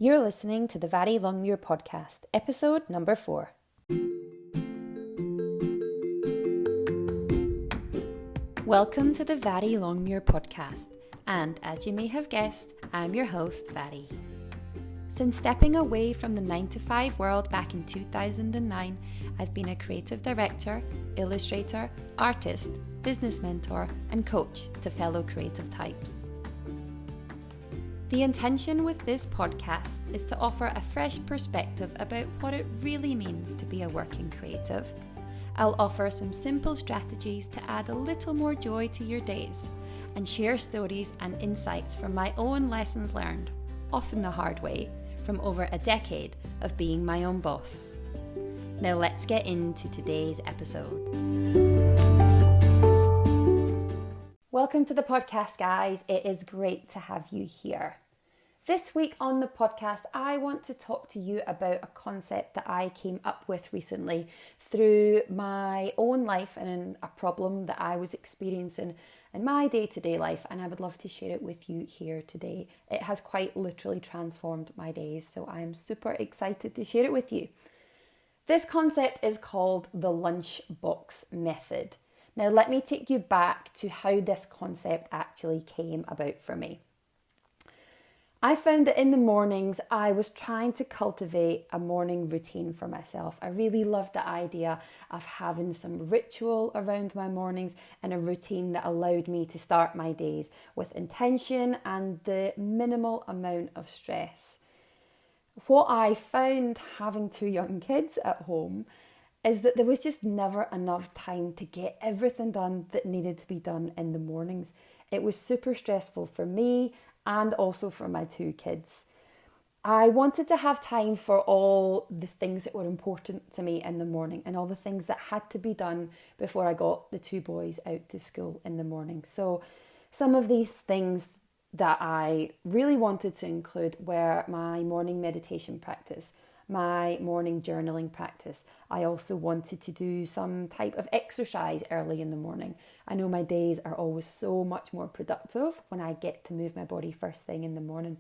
You're listening to the Vari Longmuir Podcast, episode number 4. Welcome to the Vari Longmuir Podcast, and as you may have guessed, I'm your host, Vari. Since stepping away from the 9-to-5 world back in 2009, I've been a creative director, illustrator, artist, business mentor, and coach to fellow creative types. The intention with this podcast is to offer a fresh perspective about what it really means to be a working creative. I'll offer some simple strategies to add a little more joy to your days and share stories and insights from my own lessons learned, often the hard way, from over a decade of being my own boss. Now let's get into today's episode. Welcome to the podcast, guys. It is great to have you here. This week on the podcast, I want to talk to you about a concept that I came up with recently through my own life and a problem that I was experiencing in my day-to-day life, and I would love to share it with you here today. It has quite literally transformed my days, so I am super excited to share it with you. This concept is called the lunchbox method. Now, let me take you back to how this concept actually came about for me. I found that in the mornings, I was trying to cultivate a morning routine for myself. I really loved the idea of having some ritual around my mornings and a routine that allowed me to start my days with intention and the minimal amount of stress. What I found having 2 young kids at home is that there was just never enough time to get everything done that needed to be done in the mornings. It was super stressful for me and also for my 2 kids. I wanted to have time for all the things that were important to me in the morning and all the things that had to be done before I got the 2 boys out to school in the morning. So some of these things that I really wanted to include were my morning meditation practice, my morning journaling practice. I also wanted to do some type of exercise early in the morning. I know my days are always so much more productive when I get to move my body first thing in the morning.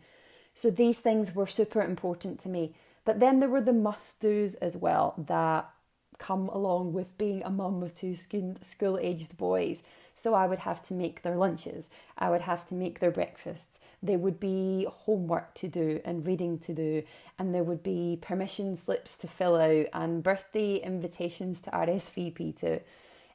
So these things were super important to me. But then there were the must-dos as well that come along with being a mum of 2 school-aged boys. So I would have to make their lunches. I would have to make their breakfasts. There would be homework to do and reading to do. And there would be permission slips to fill out and birthday invitations to RSVP to.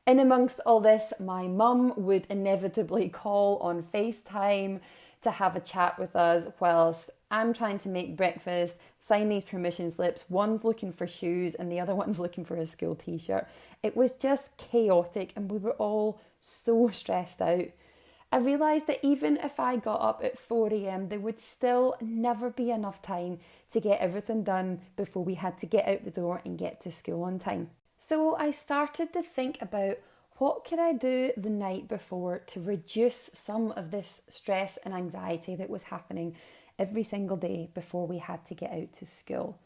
In amongst all this, my mum would inevitably call on FaceTime to have a chat with us whilst I'm trying to make breakfast, sign these permission slips. One's looking for shoes and the other one's looking for a school t-shirt. It was just chaotic and we were all so stressed out. I realised that even if I got up at 4 a.m, there would still never be enough time to get everything done before we had to get out the door and get to school on time. So I started to think about what could I do the night before to reduce some of this stress and anxiety that was happening every single day before we had to get out to school.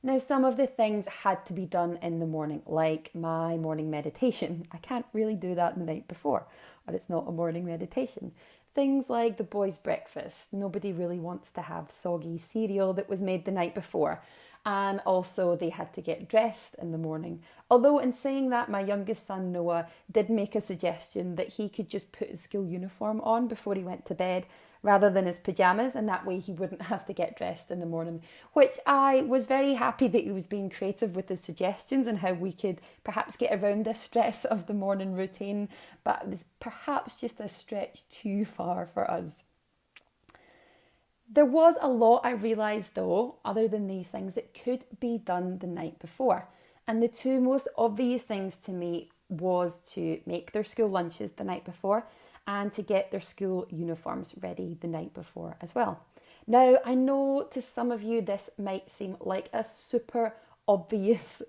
Now, some of the things had to be done in the morning, like my morning meditation. I can't really do that the night before, or it's not a morning meditation. Things like the boys' breakfast. Nobody really wants to have soggy cereal that was made the night before. And also they had to get dressed in the morning. Although in saying that, my youngest son Noah did make a suggestion that he could just put his school uniform on before he went to bed rather than his pyjamas, and that way he wouldn't have to get dressed in the morning, which I was very happy that he was being creative with his suggestions and how we could perhaps get around the stress of the morning routine, but it was perhaps just a stretch too far for us. There was a lot I realised though, other than these things, that could be done the night before. And the 2 most obvious things to me was to make their school lunches the night before and to get their school uniforms ready the night before as well. Now, I know to some of you this might seem like a super obvious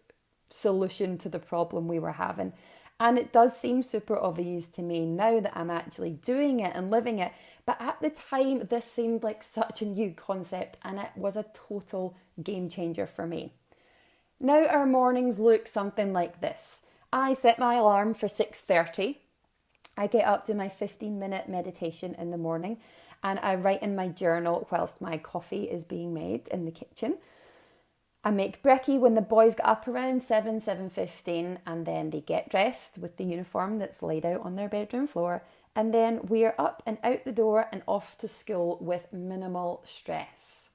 solution to the problem we were having. And it does seem super obvious to me now that I'm actually doing it and living it. But at the time, this seemed like such a new concept and it was a total game changer for me. Now our mornings look something like this. I set my alarm for 6:30. I get up to my 15-minute meditation in the morning and I write in my journal whilst my coffee is being made in the kitchen. I make brekkie when the boys get up around 7:15, and then they get dressed with the uniform that's laid out on their bedroom floor, and then we are up and out the door and off to school with minimal stress.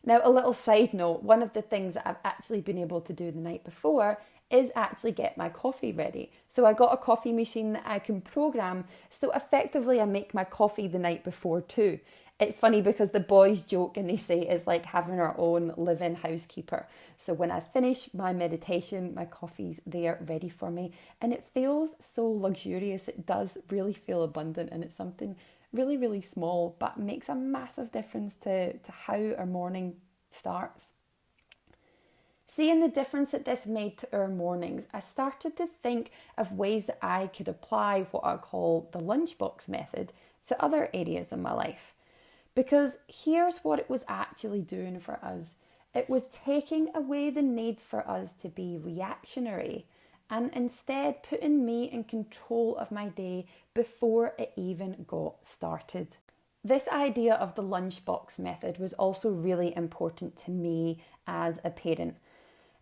Now, a little side note, one of the things that I've actually been able to do the night before is actually get my coffee ready. So I got a coffee machine that I can program, so effectively I make my coffee the night before too. It's funny because the boys joke and they say it's like having our own live-in housekeeper. So when I finish my meditation, my coffee's there ready for me, and it feels so luxurious. It does really feel abundant, and it's something really, really small, but makes a massive difference to how our morning starts. Seeing the difference that this made to our mornings, I started to think of ways that I could apply what I call the lunchbox method to other areas in my life. Because here's what it was actually doing for us. It was taking away the need for us to be reactionary and instead putting me in control of my day before it even got started. This idea of the lunchbox method was also really important to me as a parent.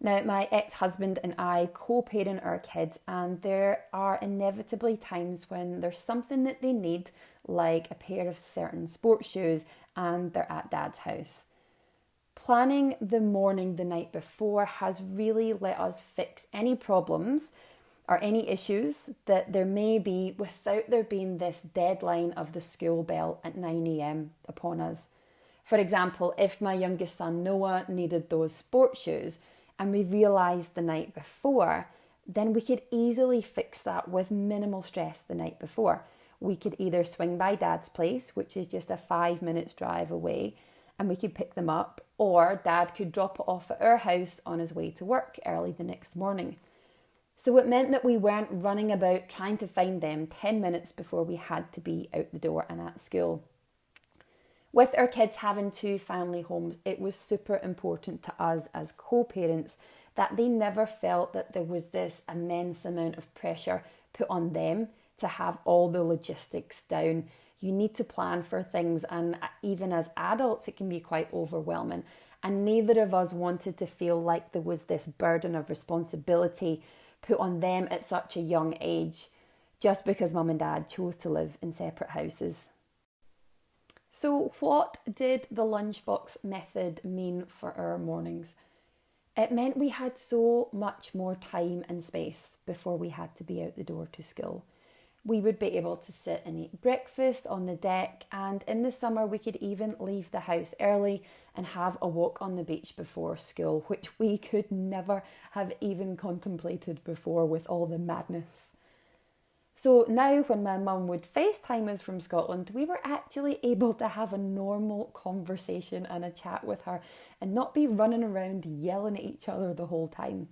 Now, my ex-husband and I co-parent our kids, and there are inevitably times when there's something that they need, like a pair of certain sports shoes, and they're at Dad's house. Planning the morning the night before has really let us fix any problems or any issues that there may be without there being this deadline of the school bell at 9 a.m. upon us. For example, if my youngest son Noah needed those sports shoes, and we realised the night before, then we could easily fix that with minimal stress the night before. We could either swing by Dad's place, which is just a 5 minutes drive away, and we could pick them up, or Dad could drop it off at our house on his way to work early the next morning. So it meant that we weren't running about trying to find them 10 minutes before we had to be out the door and at school. With our kids having two family homes, it was super important to us as co-parents that they never felt that there was this immense amount of pressure put on them to have all the logistics down. You need to plan for things, and even as adults, it can be quite overwhelming. And neither of us wanted to feel like there was this burden of responsibility put on them at such a young age, just because Mum and Dad chose to live in separate houses. So what did the lunchbox method mean for our mornings? It meant we had so much more time and space before we had to be out the door to school. We would be able to sit and eat breakfast on the deck, and in the summer we could even leave the house early and have a walk on the beach before school, which we could never have even contemplated before with all the madness. So now when my mum would FaceTime us from Scotland, we were actually able to have a normal conversation and a chat with her and not be running around yelling at each other the whole time.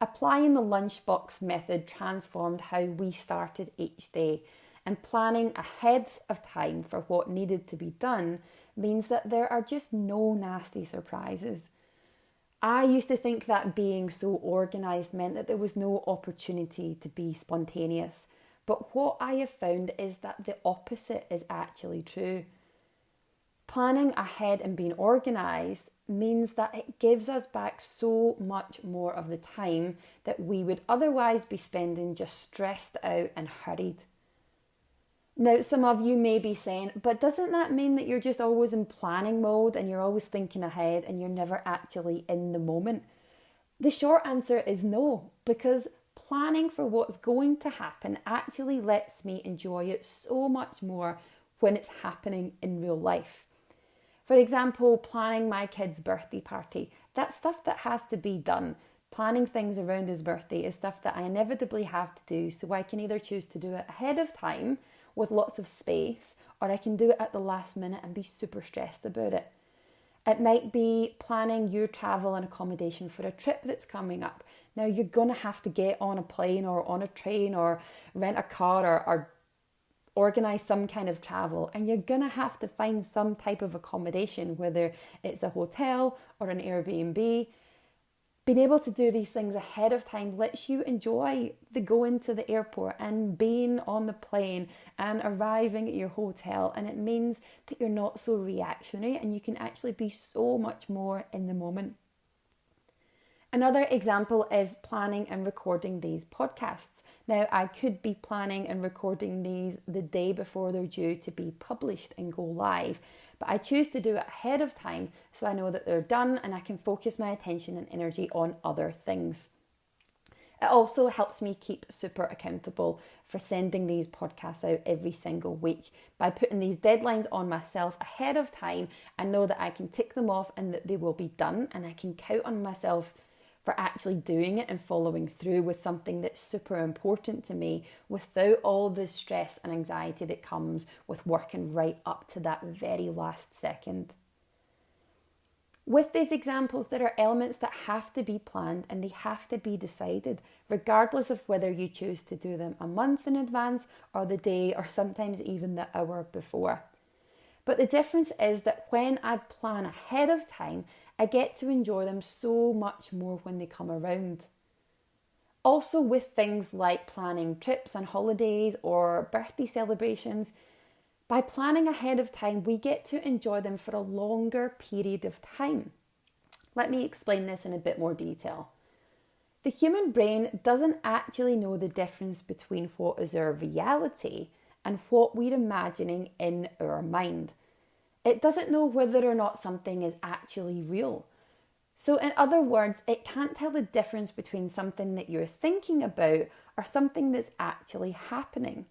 Applying the lunchbox method transformed how we started each day, and planning ahead of time for what needed to be done means that there are just no nasty surprises. I used to think that being so organised meant that there was no opportunity to be spontaneous, but what I have found is that the opposite is actually true. Planning ahead and being organised means that it gives us back so much more of the time that we would otherwise be spending just stressed out and hurried. Now, some of you may be saying, but doesn't that mean that you're just always in planning mode and you're always thinking ahead and you're never actually in the moment? The short answer is no, because planning for what's going to happen actually lets me enjoy it so much more when it's happening in real life. For example, planning my kid's birthday party. That's stuff that has to be done. Planning things around his birthday is stuff that I inevitably have to do, so I can either choose to do it ahead of time with lots of space, or I can do it at the last minute and be super stressed about it. It might be planning your travel and accommodation for a trip that's coming up. Now, you're going to have to get on a plane or on a train or rent a car or organise some kind of travel, and you're going to have to find some type of accommodation, whether it's a hotel or an Airbnb. Being able to do these things ahead of time lets you enjoy the going to the airport and being on the plane and arriving at your hotel. And it means that you're not so reactionary and you can actually be so much more in the moment. Another example is planning and recording these podcasts. Now, I could be planning and recording these the day before they're due to be published and go live, but I choose to do it ahead of time so I know that they're done and I can focus my attention and energy on other things. It also helps me keep super accountable for sending these podcasts out every single week by putting these deadlines on myself ahead of time and know that I can tick them off and that they will be done, and I can count on myself for actually doing it and following through with something that's super important to me without all the stress and anxiety that comes with working right up to that very last second. With these examples, there are elements that have to be planned and they have to be decided, regardless of whether you choose to do them a month in advance or the day or sometimes even the hour before. But the difference is that when I plan ahead of time, I get to enjoy them so much more when they come around. Also, with things like planning trips and holidays or birthday celebrations, by planning ahead of time, we get to enjoy them for a longer period of time. Let me explain this in a bit more detail. The human brain doesn't actually know the difference between what is our reality and what we're imagining in our mind. It doesn't know whether or not something is actually real. So in other words, it can't tell the difference between something that you're thinking about or something that's actually happening.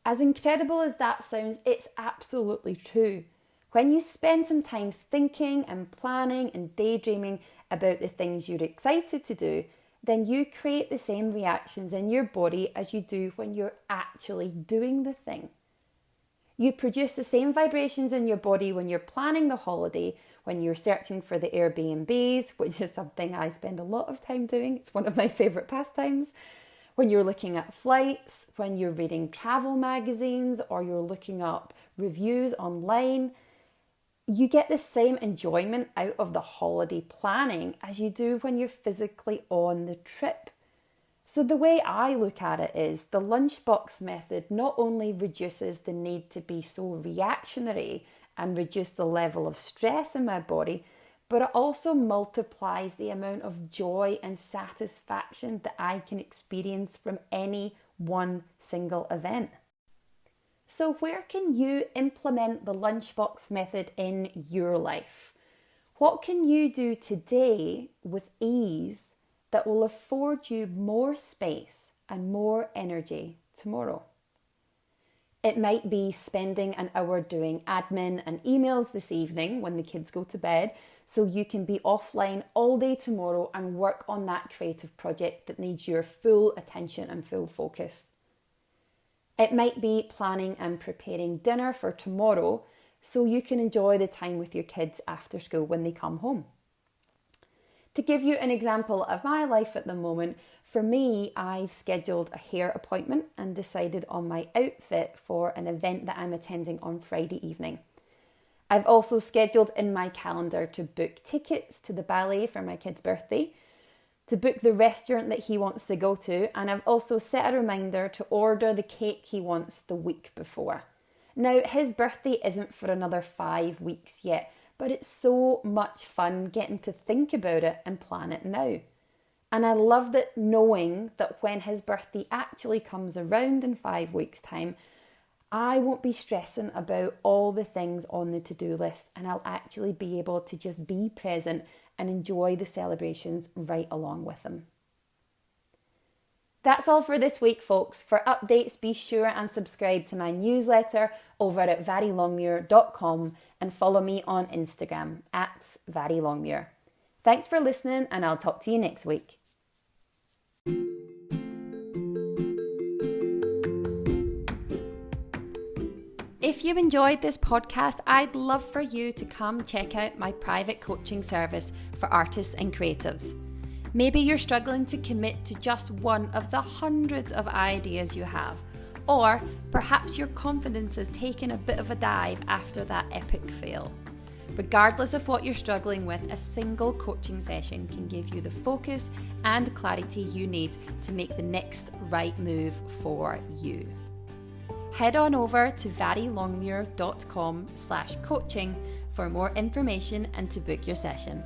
As incredible as that sounds, it's absolutely true. When you spend some time thinking and planning and daydreaming about the things you're excited to do, then you create the same reactions in your body as you do when you're actually doing the thing. You produce the same vibrations in your body when you're planning the holiday, when you're searching for the Airbnbs, which is something I spend a lot of time doing. It's one of my favourite pastimes. When you're looking at flights, when you're reading travel magazines, or you're looking up reviews online, you get the same enjoyment out of the holiday planning as you do when you're physically on the trip. So the way I look at it is the lunchbox method not only reduces the need to be so reactionary and reduce the level of stress in my body, but it also multiplies the amount of joy and satisfaction that I can experience from any one single event. So where can you implement the lunchbox method in your life? What can you do today with ease that will afford you more space and more energy tomorrow? It might be spending an hour doing admin and emails this evening when the kids go to bed, so you can be offline all day tomorrow and work on that creative project that needs your full attention and full focus. It might be planning and preparing dinner for tomorrow so you can enjoy the time with your kids after school when they come home. To give you an example of my life at the moment, for me, I've scheduled a hair appointment and decided on my outfit for an event that I'm attending on Friday evening. I've also scheduled in my calendar to book tickets to the ballet for my kid's birthday, to book the restaurant that he wants to go to, and I've also set a reminder to order the cake he wants the week before. Now, his birthday isn't for another 5 weeks yet, but it's so much fun getting to think about it and plan it now. And I love that knowing that when his birthday actually comes around in 5 weeks' time, I won't be stressing about all the things on the to-do list, and I'll actually be able to just be present and enjoy the celebrations right along with him. That's all for this week, folks. For updates, be sure and subscribe to my newsletter over at varilongmuir.com and follow me on Instagram at Vari Longmuir. Thanks for listening, and I'll talk to you next week. If you enjoyed this podcast, I'd love for you to come check out my private coaching service for artists and creatives. Maybe you're struggling to commit to just one of the hundreds of ideas you have, or perhaps your confidence has taken a bit of a dive after that epic fail. Regardless of what you're struggling with, a single coaching session can give you the focus and clarity you need to make the next right move for you. Head on over to varilongmuir.com/coaching for more information and to book your session.